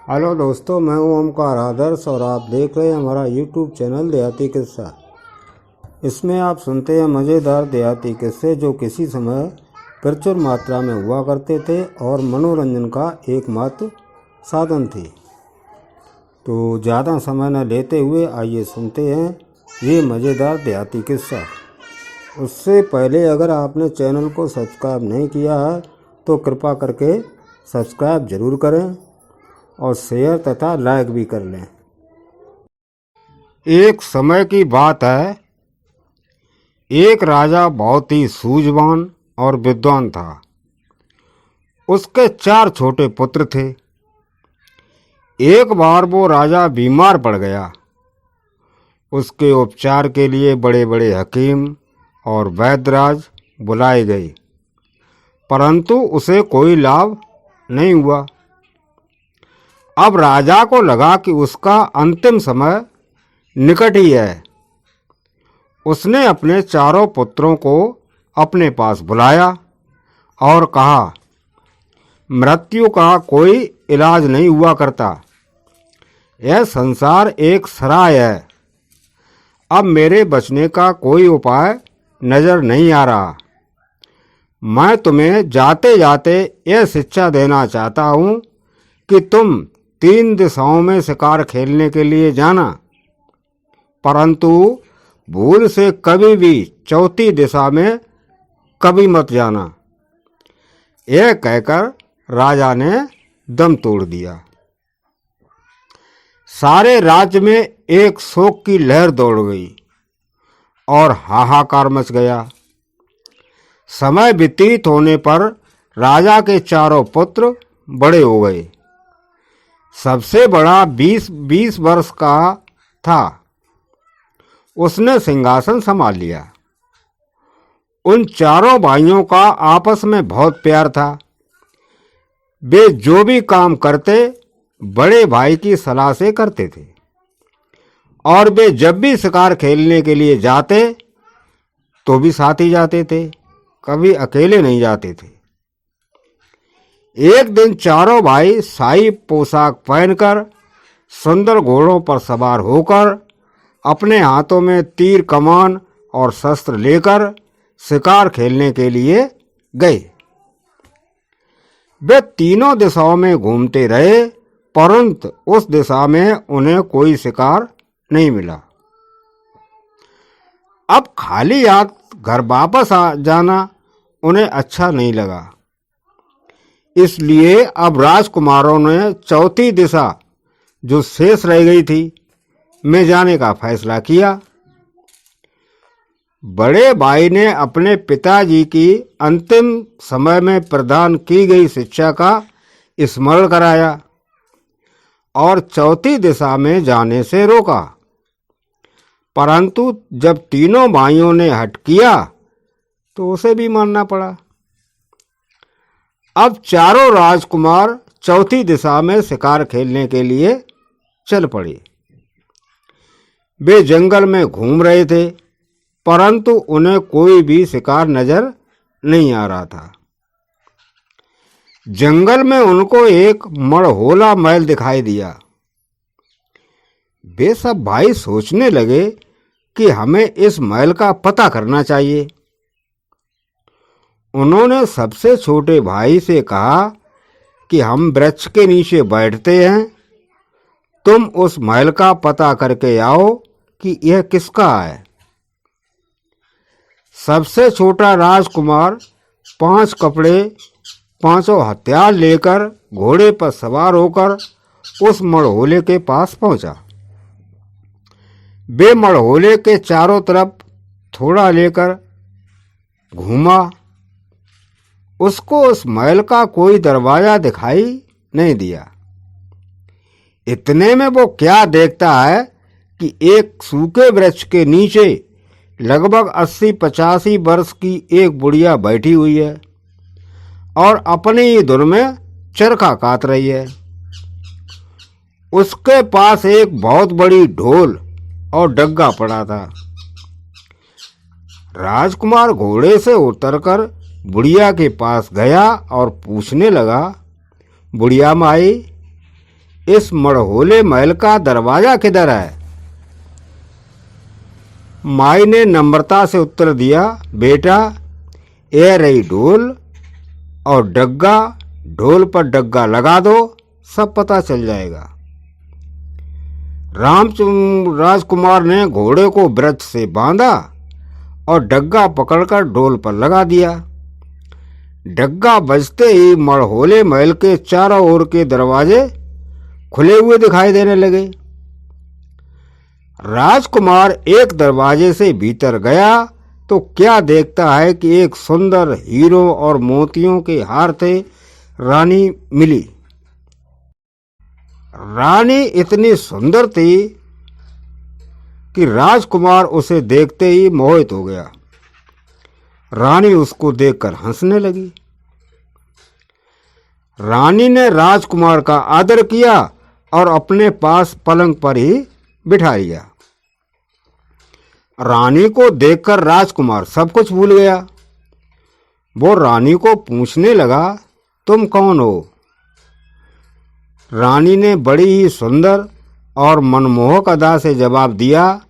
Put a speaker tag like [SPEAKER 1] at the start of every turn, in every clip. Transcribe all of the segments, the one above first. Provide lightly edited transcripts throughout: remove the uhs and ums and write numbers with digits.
[SPEAKER 1] Hello दोस्तों, मैं हूं ओमकार आदर्श और आप देख रहे हैं हमारा यूट्यूब चैनल देहाती किस्सा। इसमें आप सुनते हैं मज़ेदार देहाती किस्से जो किसी समय प्रचुर मात्रा में हुआ करते थे और मनोरंजन का एकमात्र साधन थे। तो ज़्यादा समय न लेते हुए आइए सुनते हैं ये मज़ेदार देहाती किस्सा। उससे पहले अगर आपने चैनल को सब्सक्राइब नहीं किया है तो कृपा करके सब्सक्राइब ज़रूर करें और शेयर तथा लाइक भी कर लें। एक समय की बात है, एक राजा बहुत ही सूझवान और विद्वान था। उसके 4 छोटे पुत्र थे। एक बार वो राजा बीमार पड़ गया। उसके उपचार के लिए बड़े बड़े हकीम और वैद्यराज बुलाए गए, परंतु उसे कोई लाभ नहीं हुआ। अब राजा को लगा कि उसका अंतिम समय निकट ही है। उसने अपने 4 पुत्रों को अपने पास बुलाया और कहा, मृत्यु का कोई इलाज नहीं हुआ करता। यह संसार एक सराय है। अब मेरे बचने का कोई उपाय नजर नहीं आ रहा। मैं तुम्हें जाते जाते यह शिक्षा देना चाहता हूँ कि तुम 3 दिशाओं में शिकार खेलने के लिए जाना, परंतु भूल से कभी भी 4थी दिशा में कभी मत जाना। यह कहकर राजा ने दम तोड़ दिया। सारे राज्य में एक शोक की लहर दौड़ गई और हाहाकार मच गया। समय व्यतीत होने पर राजा के 4 पुत्र बड़े हो गए। सबसे बड़ा 20 वर्ष का था। उसने सिंहासन संभाल लिया। उन 4 भाइयों का आपस में बहुत प्यार था। वे जो भी काम करते बड़े भाई की सलाह से करते थे और वे जब भी शिकार खेलने के लिए जाते तो भी साथ ही जाते थे, कभी अकेले नहीं जाते थे। एक दिन 4 भाई शाही पोशाक पहनकर सुंदर घोड़ों पर सवार होकर अपने हाथों में तीर कमान और शस्त्र लेकर शिकार खेलने के लिए गए। वे तीनों दिशाओं में घूमते रहे, परंतु उस दिशा में उन्हें कोई शिकार नहीं मिला। अब खाली हाथ घर वापस आ जाना उन्हें अच्छा नहीं लगा। इसलिए अब राजकुमारों ने 4थी दिशा जो शेष रह गई थी में जाने का फैसला किया। बड़े भाई ने अपने पिताजी की अंतिम समय में प्रदान की गई शिक्षा का स्मरण कराया और 4थी दिशा में जाने से रोका, परंतु जब तीनों भाइयों ने हट किया तो उसे भी मानना पड़ा। अब 4 राजकुमार 4थी दिशा में शिकार खेलने के लिए चल पड़े। वे जंगल में घूम रहे थे, परंतु उन्हें कोई भी शिकार नजर नहीं आ रहा था। जंगल में उनको एक मड़होला महल दिखाई दिया। वे सब भाई सोचने लगे कि हमें इस महल का पता करना चाहिए। उन्होंने सबसे छोटे भाई से कहा कि हम वृक्ष के नीचे बैठते हैं, तुम उस महल का पता करके आओ कि यह किसका है। सबसे छोटा राजकुमार 5 कपड़े 5 हथियार लेकर घोड़े पर सवार होकर उस मड़होले के पास पहुंचा। वे मड़होले के चारों तरफ थोड़ा लेकर घूमा। उसको उस महल का कोई दरवाजा दिखाई नहीं दिया। इतने में वो क्या देखता है कि एक सूखे वृक्ष के नीचे लगभग 80-85 वर्ष की एक बुढ़िया बैठी हुई है और अपनी ही धुन में चरखा काट रही है। उसके पास एक बहुत बड़ी ढोल और डग्गा पड़ा था। राजकुमार घोड़े से उतरकर बुढ़िया के पास गया और पूछने लगा, बुढ़िया माई, इस मड़होले महल का दरवाजा किधर है? माई ने नम्रता से उत्तर दिया, बेटा, यह रही ढोल और डग्गा, ढोल पर डग्गा लगा दो, सब पता चल जाएगा। राजकुमार ने घोड़े को वृक्ष से बांधा और डग्गा पकड़कर ढोल पर लगा दिया। डग्गा बजते ही मड़होले महल के चारों ओर के दरवाजे खुले हुए दिखाई देने लगे। राजकुमार एक दरवाजे से भीतर गया तो क्या देखता है कि एक सुंदर हीरों और मोतियों के हार से रानी मिली। रानी इतनी सुंदर थी कि राजकुमार उसे देखते ही मोहित हो गया। रानी उसको देखकर हंसने लगी। रानी ने राजकुमार का आदर किया और अपने पास पलंग पर ही बिठा लिया। रानी को देखकर राजकुमार सब कुछ भूल गया। वो रानी को पूछने लगा, तुम कौन हो? रानी ने बड़ी ही सुंदर और मनमोहक अदा से जवाब दिया,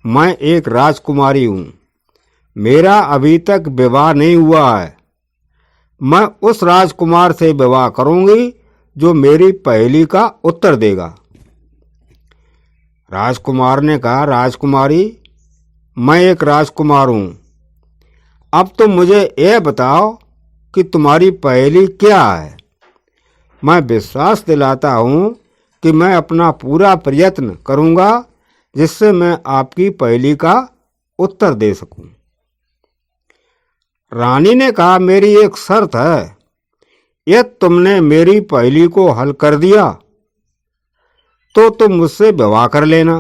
[SPEAKER 1] मैं एक राजकुमारी हूँ। मेरा अभी तक विवाह नहीं हुआ है। मैं उस राजकुमार से विवाह करूंगी जो मेरी पहेली का उत्तर देगा। राजकुमार ने कहा, राजकुमारी, मैं एक राजकुमार हूँ। अब तुम मुझे यह बताओ कि तुम्हारी पहेली क्या है। मैं विश्वास दिलाता हूँ कि मैं अपना पूरा प्रयत्न करूँगा जिससे मैं आपकी पहेली का उत्तर दे सकूं। रानी ने कहा, मेरी एक शर्त है। यदि तुमने मेरी पहेली को हल कर दिया तो तुम मुझसे विवाह कर लेना,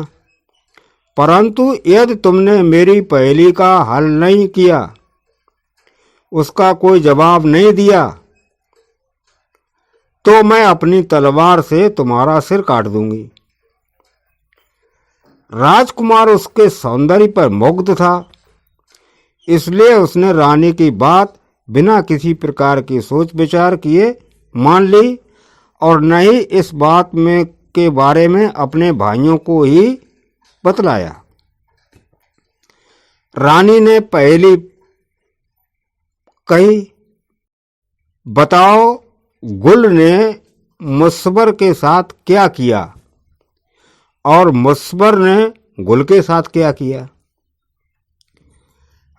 [SPEAKER 1] परंतु यदि तुमने मेरी पहेली का हल नहीं किया, उसका कोई जवाब नहीं दिया, तो मैं अपनी तलवार से तुम्हारा सिर काट दूंगी। राजकुमार उसके सौंदर्य पर मुग्ध था, इसलिए उसने रानी की बात बिना किसी प्रकार की सोच विचार किए मान ली और न ही इस बात में के बारे में अपने भाइयों को ही बतलाया। रानी ने पहेली कही, बताओ गुल ने मुसव्वर के साथ क्या किया और मुसव्वर ने गुल के साथ क्या किया?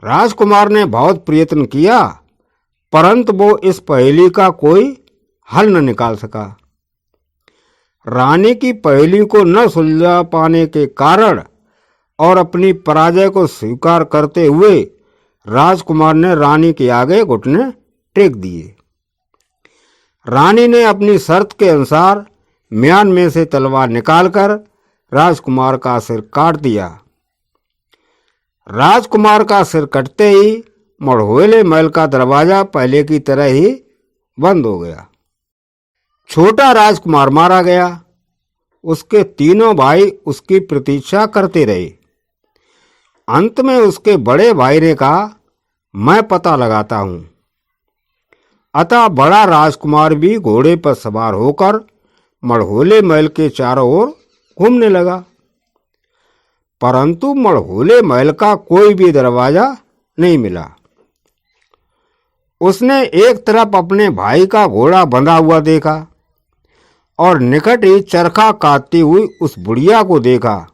[SPEAKER 1] राजकुमार ने बहुत प्रयत्न किया, परंतु वो इस पहेली का कोई हल न निकाल सका। रानी की पहेली को न सुलझा पाने के कारण और अपनी पराजय को स्वीकार करते हुए राजकुमार ने रानी के आगे घुटने टेक दिए। रानी ने अपनी शर्त के अनुसार म्यान में से तलवार निकालकर राजकुमार का सिर काट दिया। राजकुमार का सिर कटते ही मड़होले महल का दरवाजा पहले की तरह ही बंद हो गया। छोटा राजकुमार मारा गया। उसके तीनों भाई उसकी प्रतीक्षा करते रहे। अंत में उसके बड़े भाई ने कहा, मैं पता लगाता हूं। अतः बड़ा राजकुमार भी घोड़े पर सवार होकर मड़होले महल के चारों ओर घूमने लगा, परंतु मड़होले महल का कोई भी दरवाजा नहीं मिला। उसने एक तरफ अपने भाई का घोड़ा बंधा हुआ देखा और निकट ही चरखा काटती हुई उस बुढ़िया को देखा।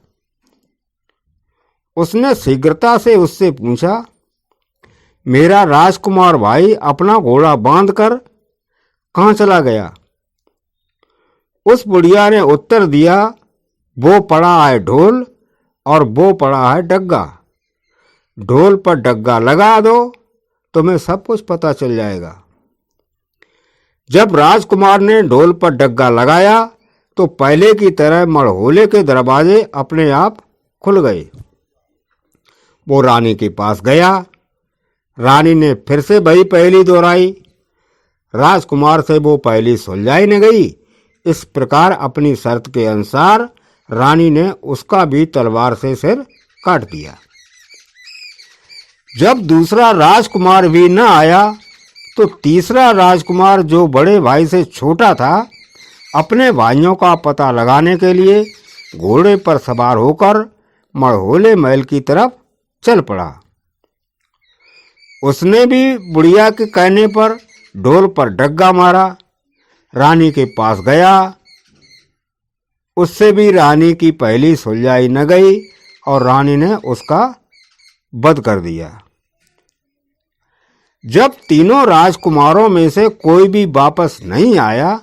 [SPEAKER 1] उसने शीघ्रता से उससे पूछा, मेरा राजकुमार भाई अपना घोड़ा बांधकर कहाँ चला गया? उस बुढ़िया ने उत्तर दिया, वो पड़ा है ढोल और वो पड़ा है डग्गा। ढोल पर डग्गा लगा दो, तुम्हें सब कुछ पता चल जाएगा। जब राजकुमार ने ढोल पर डग्गा लगाया तो पहले की तरह मड़होले के दरवाजे अपने आप खुल गए। वो रानी के पास गया। रानी ने फिर से वही पहेली दोहराई। राजकुमार से वो पहेली सुलझाई न गई। इस प्रकार अपनी शर्त के अनुसार रानी ने उसका भी तलवार से सिर काट दिया। जब दूसरा राजकुमार भी न आया तो तीसरा राजकुमार, जो बड़े भाई से छोटा था, अपने भाइयों का पता लगाने के लिए घोड़े पर सवार होकर मड़होले महल की तरफ चल पड़ा। उसने भी बुढ़िया के कहने पर ढोल पर डग्गा मारा, रानी के पास गया। उससे भी रानी की पहली सुलझाई न गई और रानी ने उसका वध कर दिया। जब तीनों राजकुमारों में से कोई भी वापस नहीं आया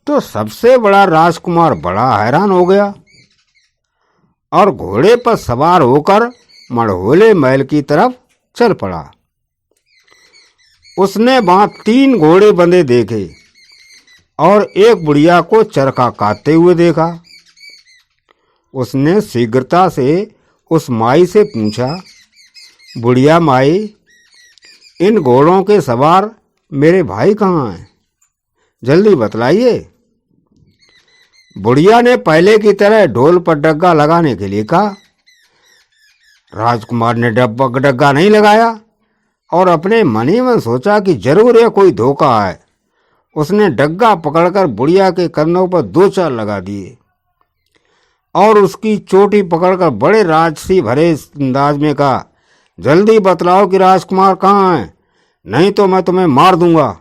[SPEAKER 1] तो सबसे बड़ा राजकुमार बड़ा हैरान हो गया और घोड़े पर सवार होकर मड़होले महल की तरफ चल पड़ा। उसने वहां 3 घोड़े बंधे देखे और एक बुढ़िया को चरखा काटते हुए देखा। उसने शीघ्रता से उस माई से पूछा, बुढ़िया माई, इन घोड़ों के सवार मेरे भाई कहाँ हैं? जल्दी बतलाइए। बुढ़िया ने पहले की तरह ढोल पर डग्गा लगाने के लिए कहा। राजकुमार ने डग्गा नहीं लगाया और अपने मन ही में सोचा कि जरूर यह कोई धोखा है। उसने डग्गा पकड़कर बुढ़िया के कंधों पर 2 चार लगा दिए और उसकी चोटी पकड़कर बड़े राजसी भरे अंदाज में कहा, जल्दी बतलाओ कि राजकुमार कहाँ हैं, नहीं तो मैं तुम्हें मार दूंगा।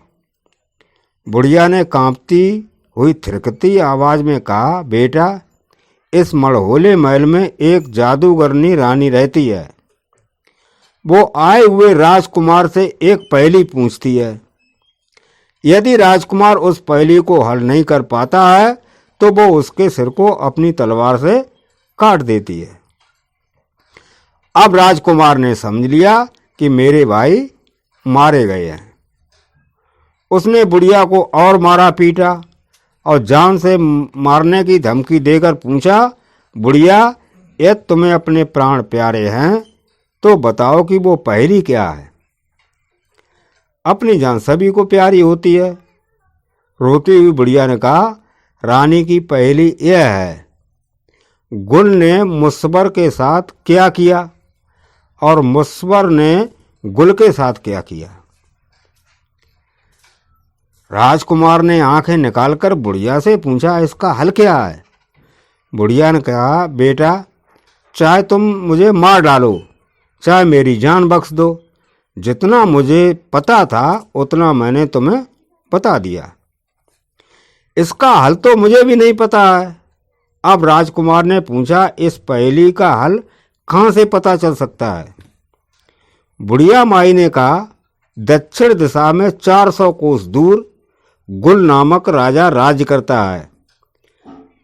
[SPEAKER 1] बुढ़िया ने कांपती हुई थिरकती आवाज में कहा, बेटा, इस मड़होले महल में एक जादूगरनी रानी रहती है। वो आए हुए राजकुमार से एक पहेली पूछती है। यदि राजकुमार उस पहेली को हल नहीं कर पाता है तो वो उसके सिर को अपनी तलवार से काट देती है। अब राजकुमार ने समझ लिया कि मेरे भाई मारे गए हैं। उसने बुढ़िया को और मारा पीटा और जान से मारने की धमकी देकर पूछा, बुढ़िया, यदि तुम्हें अपने प्राण प्यारे हैं तो बताओ कि वो पहेली क्या है? अपनी जान सभी को प्यारी होती है। रोती हुई बुढ़िया ने कहा, रानी की पहेली यह है, गुल ने मुसवर के साथ क्या किया और मुसवर ने गुल के साथ क्या किया? राजकुमार ने आंखें निकालकर बुढ़िया से पूछा, इसका हल क्या है? बुढ़िया ने कहा, बेटा, चाहे तुम मुझे मार डालो, चाहे मेरी जान बख्श दो, जितना मुझे पता था उतना मैंने तुम्हें बता दिया। इसका हल तो मुझे भी नहीं पता है। अब राजकुमार ने पूछा, इस पहेली का हल कहाँ से पता चल सकता है? बुढ़िया माई ने कहा, दक्षिण दिशा में 400 कोस दूर गुल नामक राजा राज्य करता है।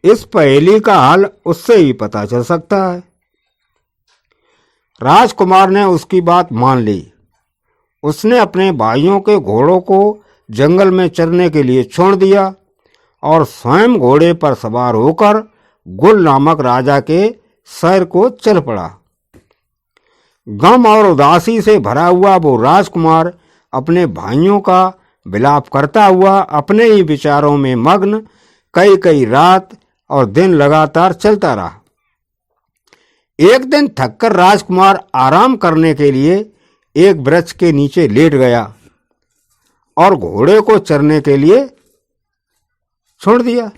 [SPEAKER 1] इस पहेली का हल उससे ही पता चल सकता है। राजकुमार ने उसकी बात मान ली। उसने अपने भाइयों के घोड़ों को जंगल में चरने के लिए छोड़ दिया और स्वयं घोड़े पर सवार होकर गुल नामक राजा के शहर को चल पड़ा। गम और उदासी से भरा हुआ वो राजकुमार अपने भाइयों का विलाप करता हुआ अपने ही विचारों में मग्न कई कई रात और दिन लगातार चलता रहा। एक दिन थककर राजकुमार आराम करने के लिए एक वृक्ष के नीचे लेट गया और घोड़े को चरने के लिए छोड़ दिया।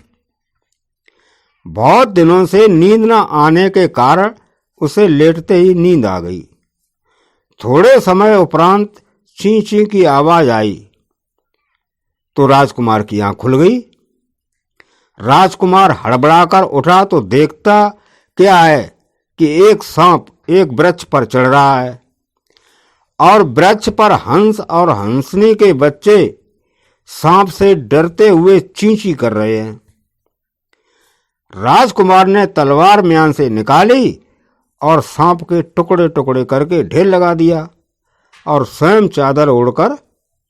[SPEAKER 1] बहुत दिनों से नींद न आने के कारण उसे लेटते ही नींद आ गई। थोड़े समय उपरांत ची ची की आवाज आई तो राजकुमार की आंख खुल गई। राजकुमार हड़बड़ाकर उठा तो देखता क्या है कि एक सांप एक वृक्ष पर चढ़ रहा है और वृक्ष पर हंस और हंसनी के बच्चे सांप से डरते हुए चींची कर रहे हैं। राजकुमार ने तलवार म्यान से निकाली और सांप के टुकड़े टुकड़े करके ढेर लगा दिया और स्वयं चादर ओढ़कर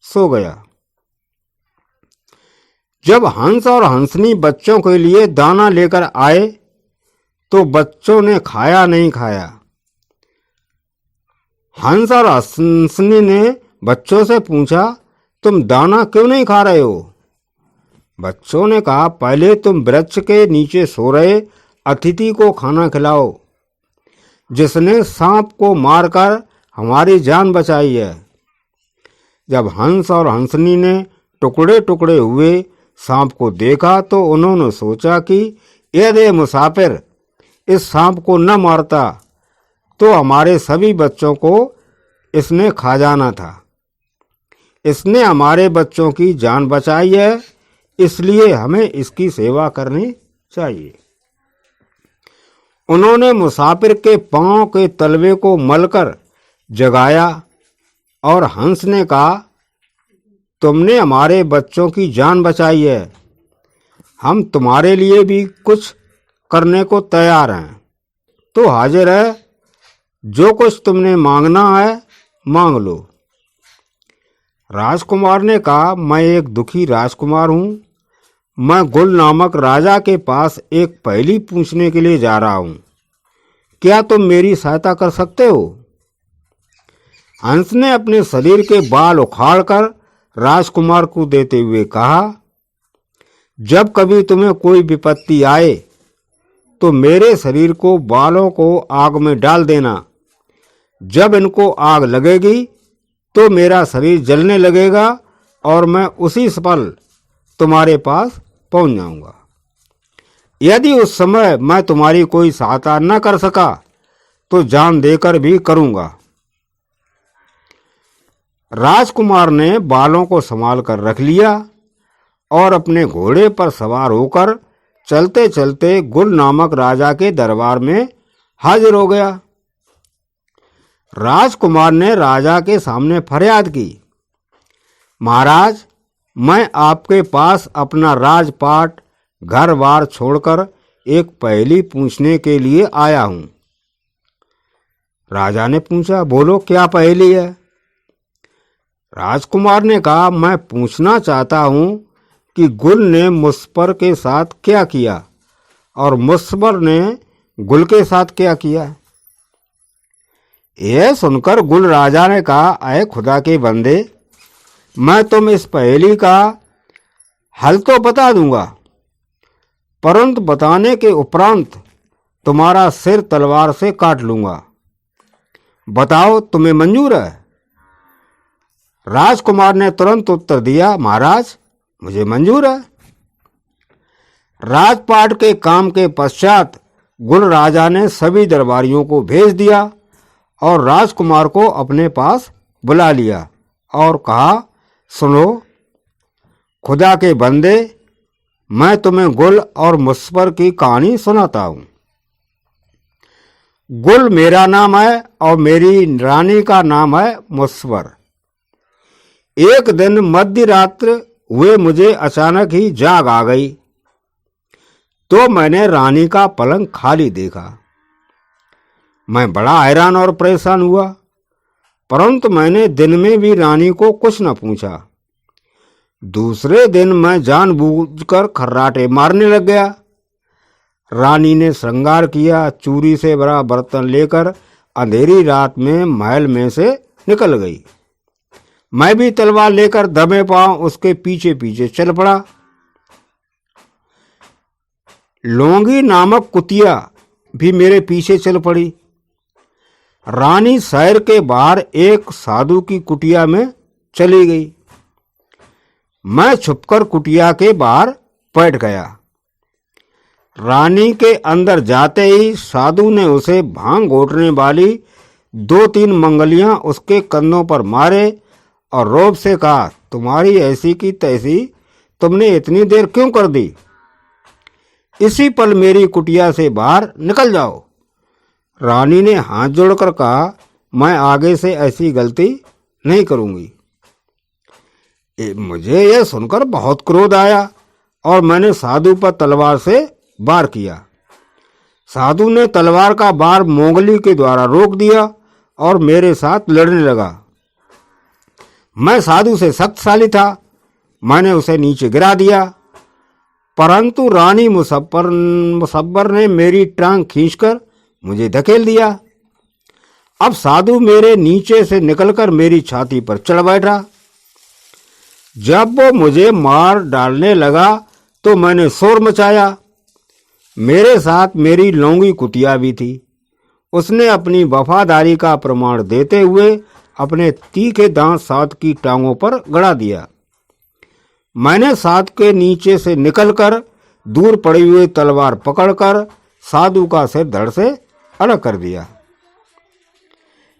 [SPEAKER 1] सो गया। जब हंस और हंसनी बच्चों के लिए दाना लेकर आए तो बच्चों ने खाया नहीं खाया। हंस और हंसनी ने बच्चों से पूछा, तुम दाना क्यों नहीं खा रहे हो? बच्चों ने कहा, पहले तुम वृक्ष के नीचे सो रहे अतिथि को खाना खिलाओ जिसने सांप को मारकर हमारी जान बचाई है। जब हंस और हंसनी ने टुकड़े टुकड़े हुए सांप को देखा तो उन्होंने सोचा कि यदि मुसाफिर इस सांप को न मारता तो हमारे सभी बच्चों को इसने खा जाना था। इसने हमारे बच्चों की जान बचाई है, इसलिए हमें इसकी सेवा करनी चाहिए। उन्होंने मुसाफिर के पांव के तलवे को मलकर जगाया और हंस ने कहा, तुमने हमारे बच्चों की जान बचाई है, हम तुम्हारे लिए भी कुछ करने को तैयार हैं, तो हाजिर है, जो कुछ तुमने मांगना है मांग लो। राजकुमार ने कहा, मैं एक दुखी राजकुमार हूं, मैं गुल नामक राजा के पास एक पहेली पूछने के लिए जा रहा हूं, क्या तुम मेरी सहायता कर सकते हो? हंस ने अपने शरीर के बाल उखाड़कर राजकुमार को देते हुए कहा, जब कभी तुम्हें कोई विपत्ति आए तो मेरे शरीर को बालों को आग में डाल देना। जब इनको आग लगेगी तो मेरा शरीर जलने लगेगा और मैं उसी पल तुम्हारे पास पहुंच जाऊंगा। यदि उस समय मैं तुम्हारी कोई सहायता न कर सका तो जान देकर भी करूंगा। राजकुमार ने बालों को संभाल कर रख लिया और अपने घोड़े पर सवार होकर चलते चलते गुल नामक राजा के दरबार में हाजिर हो गया। राजकुमार ने राजा के सामने फरियाद की, महाराज, मैं आपके पास अपना राजपाट घर बार छोड़कर एक पहेली पूछने के लिए आया हूं। राजा ने पूछा, बोलो क्या पहेली है? राजकुमार ने कहा, मैं पूछना चाहता हूं कि गुल ने मुस्पर के साथ क्या किया और मुस्पर ने गुल के साथ क्या किया। यह सुनकर गुल राजा ने कहा, अय खुदा के बंदे, मैं तुम इस पहेली का हल तो बता दूंगा, परंतु बताने के उपरांत तुम्हारा सिर तलवार से काट लूंगा। बताओ, तुम्हें मंजूर है? राजकुमार ने तुरंत उत्तर दिया, महाराज, मुझे मंजूर है। राजपाट के काम के पश्चात गुल राजा ने सभी दरबारियों को भेज दिया और राजकुमार को अपने पास बुला लिया और कहा, सुनो खुदा के बंदे, मैं तुम्हें गुल और मुस्पर की कहानी सुनाता हूं। गुल मेरा नाम है और मेरी रानी का नाम है मुस्पर। एक दिन मध्य रात्र हुए मुझे अचानक ही जाग आ गई, तो मैंने रानी का पलंग खाली देखा। मैं बड़ा हैरान और परेशान हुआ, परंतु मैंने दिन में भी रानी को कुछ न पूछा। दूसरे दिन मैं जानबूझकर खर्राटे मारने लग गया। रानी ने श्रृंगार किया, चूरी से भरा बर्तन लेकर अंधेरी रात में महल में से निकल गई। मैं भी तलवार लेकर दबे पांव उसके पीछे पीछे चल पड़ा। लौंगी नामक कुतिया भी मेरे पीछे चल पड़ी। रानी शहर के बाहर एक साधु की कुटिया में चली गई। मैं छुपकर कुटिया के बाहर बैठ गया। रानी के अंदर जाते ही साधु ने उसे भांग घोटने वाली 2-3 मंगलियां उसके कंधों पर मारे और रौब से कहा, तुम्हारी ऐसी की तैसी, तुमने इतनी देर क्यों कर दी? इसी पल मेरी कुटिया से बाहर निकल जाओ। रानी ने हाथ जोड़कर कहा, मैं आगे से ऐसी गलती नहीं करूंगी। मुझे यह सुनकर बहुत क्रोध आया और मैंने साधु पर तलवार से वार किया। साधु ने तलवार का वार मोंगली के द्वारा रोक दिया और मेरे साथ लड़ने लगा। मैं साधु से शक्तिशाली था, मैंने उसे नीचे गिरा दिया, परंतु रानी मुसब्बर ने मेरी टांग खींचकर मुझे धकेल दिया। अब साधु मेरे नीचे से निकलकर मेरी छाती पर चढ़ बैठा। जब वो मुझे मार डालने लगा तो मैंने शोर मचाया। मेरे साथ मेरी लौंगी कुतिया भी थी। उसने अपनी वफादारी का प्रमाण देते हुए अपने तीखे दांत साथ की टांगों पर गड़ा दिया। मैंने साधु के नीचे से निकलकर दूर पड़ी हुई तलवार पकड़कर साधु का सिर धड़ से अलग कर दिया।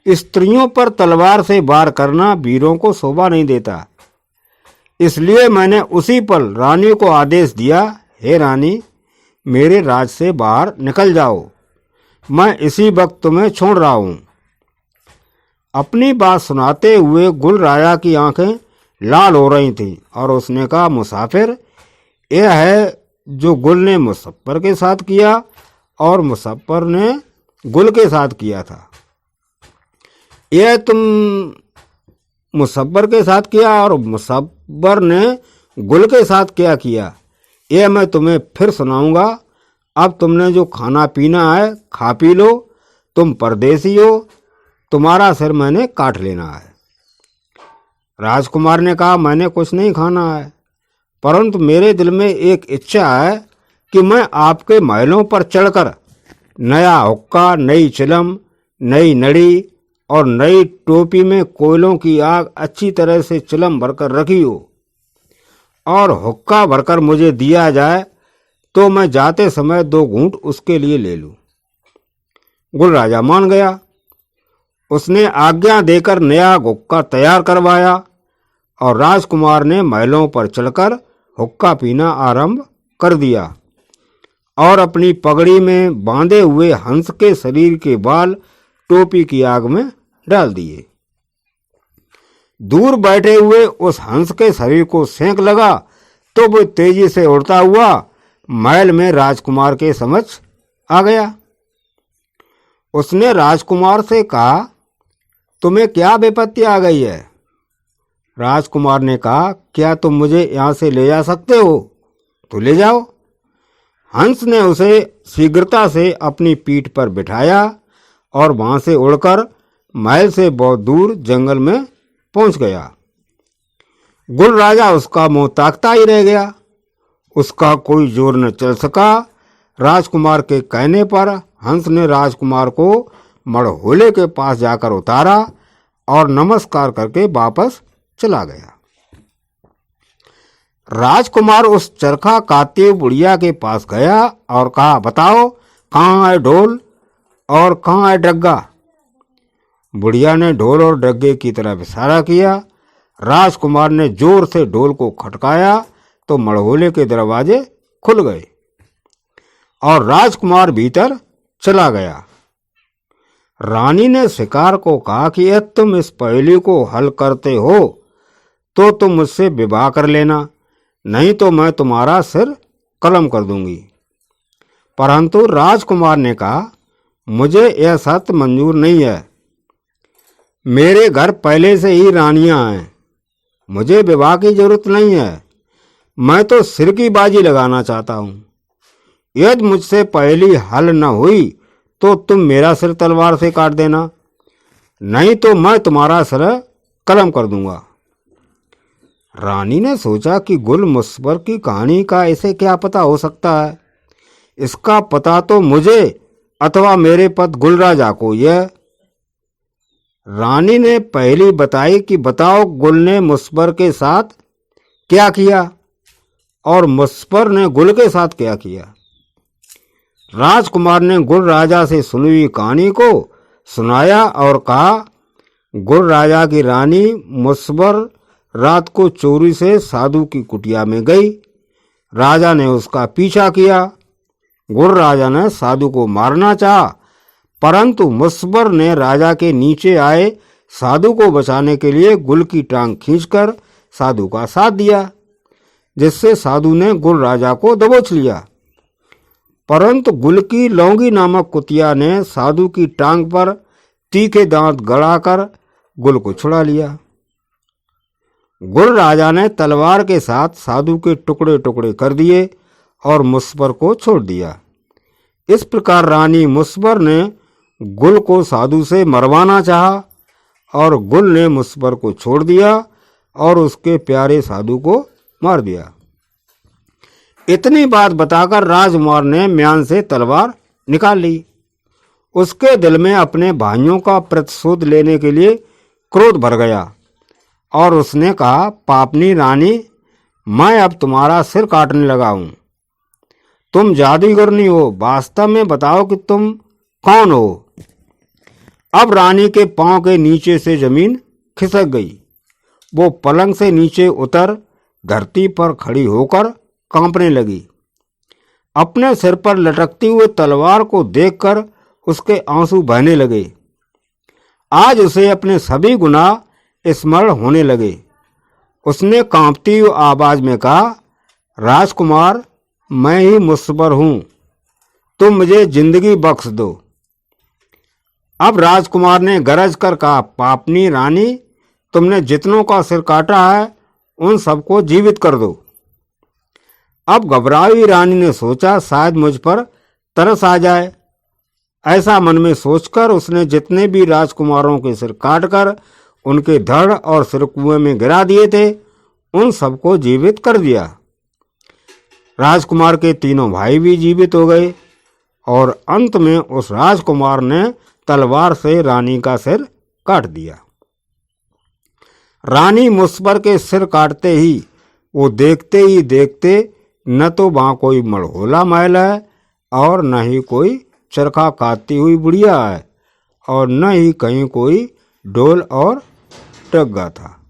[SPEAKER 1] स्त्रियों पर तलवार से वार करना वीरों को शोभा नहीं देता, इसलिए मैंने उसी पल रानी को आदेश दिया, हे रानी, मेरे राज से बाहर निकल जाओ, मैं इसी वक्त तुम्हें छोड़ रहा हूं। अपनी बात सुनाते हुए गुल राजा की आंखें लाल हो रही थीं और उसने कहा, मुसाफिर, यह है जो गुल ने मुसफ्फर के साथ किया और मुसफ्फर ने गुल के साथ किया था। यह तुम मुसफ्फर के साथ किया और मुसफ्फर ने गुल के साथ क्या किया, यह मैं तुम्हें फिर सुनाऊंगा। अब तुमने जो खाना पीना है खा पी लो, तुम परदेसी हो, तुम्हारा सिर मैंने काट लेना है। राजकुमार ने कहा, मैंने कुछ नहीं खाना है, परंतु मेरे दिल में एक इच्छा है कि मैं आपके महलों पर चढ़कर नया हुक्का, नई चिलम, नई नड़ी और नई टोपी में कोयलों की आग अच्छी तरह से चिलम भरकर रखी हो और हुक्का भरकर मुझे दिया जाए तो मैं जाते समय 2 घूंट उसके लिए ले लूं। गुल राजा मान गया। उसने आज्ञा देकर नया हुक्का तैयार करवाया और राजकुमार ने महलों पर चढ़कर हुक्का पीना आरंभ कर दिया और अपनी पगड़ी में बांधे हुए हंस के शरीर के बाल टोपी की आग में डाल दिए। दूर बैठे हुए उस हंस के शरीर को सेंक लगा तो वो तेजी से उड़ता हुआ महल में राजकुमार के समक्ष आ गया। उसने राजकुमार से कहा, तुम्हें क्या विपत्ति आ गई है? राजकुमार ने कहा, क्या तुम मुझे यहां से ले जा सकते हो? तो ले जाओ। हंस ने उसे शीघ्रता से अपनी पीठ पर बिठाया और वहां से उड़कर महल से बहुत दूर जंगल में पहुंच गया। गुल राजा उसका मुंह ताकता ही रह गया। उसका कोई जोर न चल सका। राजकुमार के कहने पर हंस ने राजकुमार को मड़होले के पास जाकर उतारा और नमस्कार करके वापस चला गया। राजकुमार उस चरखा काते बुढ़िया के पास गया और कहा, बताओ, कहाँ है ढोल और कहाँ है डग्गा? बुढ़िया ने ढोल और डग्गे की तरफ इशारा किया। राजकुमार ने जोर से ढोल को खटकाया तो मड़होले के दरवाजे खुल गए और राजकुमार भीतर चला गया। रानी ने शिकार को कहा कि यदि तुम इस पहेली को हल करते हो तो तुम मुझसे विवाह कर लेना, नहीं तो मैं तुम्हारा सिर कलम कर दूंगी। परंतु राजकुमार ने कहा, मुझे यह शर्त मंजूर नहीं है। मेरे घर पहले से ही रानियां हैं, मुझे विवाह की जरूरत नहीं है। मैं तो सिर की बाजी लगाना चाहता हूं। यदि मुझसे पहेली हल न हुई तो तुम मेरा सिर तलवार से काट देना, नहीं तो मैं तुम्हारा सिर कलम कर दूंगा। रानी ने सोचा कि गुल मुसफ्फर की कहानी का इसे क्या पता हो सकता है। इसका पता तो मुझे अथवा मेरे पति गुल राजा को ही है। रानी ने पहली बताई कि बताओ, गुल ने मुसफ्फर के साथ क्या किया और मुसफ्फर ने गुल के साथ क्या किया। राजकुमार ने गुल राजा से सुनी हुई कहानी को सुनाया और कहा, गुल राजा की रानी मुसफ्फर रात को चोरी से साधु की कुटिया में गई। राजा ने उसका पीछा किया। गुल राजा ने साधु को मारना चाहा, परंतु मुसफ्फर ने राजा के नीचे आए साधु को बचाने के लिए गुल की टांग खींचकर साधु का साथ दिया, जिससे साधु ने गुल राजा को दबोच लिया। परंतु गुल की लौंगी नामक कुतिया ने साधु की टांग पर तीखे दांत गड़ाकर गुल को छुड़ा लिया। गुल राजा ने तलवार के साथ साधु के टुकड़े टुकड़े कर दिए और मुसफ्फर को छोड़ दिया। इस प्रकार रानी मुसफ्फर ने गुल को साधु से मरवाना चाहा और गुल ने मुसफ्फर को छोड़ दिया और उसके प्यारे साधु को मार दिया। इतनी बात बताकर राजकुमार ने म्यान से तलवार निकाल ली। उसके दिल में अपने भाइयों का प्रतिशोध लेने के लिए क्रोध भर गया और उसने कहा, पापनी रानी, मैं अब तुम्हारा सिर काटने लगा हूं। तुम जादूगरनी हो, वास्तव में बताओ कि तुम कौन हो। अब रानी के पांव के नीचे से जमीन खिसक गई। वो पलंग से नीचे उतर धरती पर खड़ी होकर कांपने लगी। अपने सिर पर लटकती हुए तलवार को देखकर उसके आंसू बहने लगे। आज उसे अपने सभी गुनाह स्मरण होने लगे। उसने कांपती हुई आवाज में कहा, राजकुमार, मैं ही मुस्तबर हूं, तुम मुझे जिंदगी बख्श दो। अब राजकुमार ने गरज कर कहा, पापनी रानी, तुमने जितनों का सिर काटा है उन सबको जीवित कर दो। अब घबराई रानी ने सोचा, शायद मुझ पर तरस आ जाए। ऐसा मन में सोचकर उसने जितने भी राजकुमारों के सिर काटकर उनके धड़ और सिर कुएं में गिरा दिए थे, उन सबको जीवित कर दिया। राजकुमार के तीनों भाई भी जीवित हो गए और अंत में उस राजकुमार ने तलवार से रानी का सिर काट दिया। रानी मुस्पर के सिर काटते ही वो देखते ही देखते न तो वहां कोई मड़होला महल है और न ही कोई चरखा काटती हुई बुढ़िया है और न ही कहीं कोई ढोल और डग्गा था।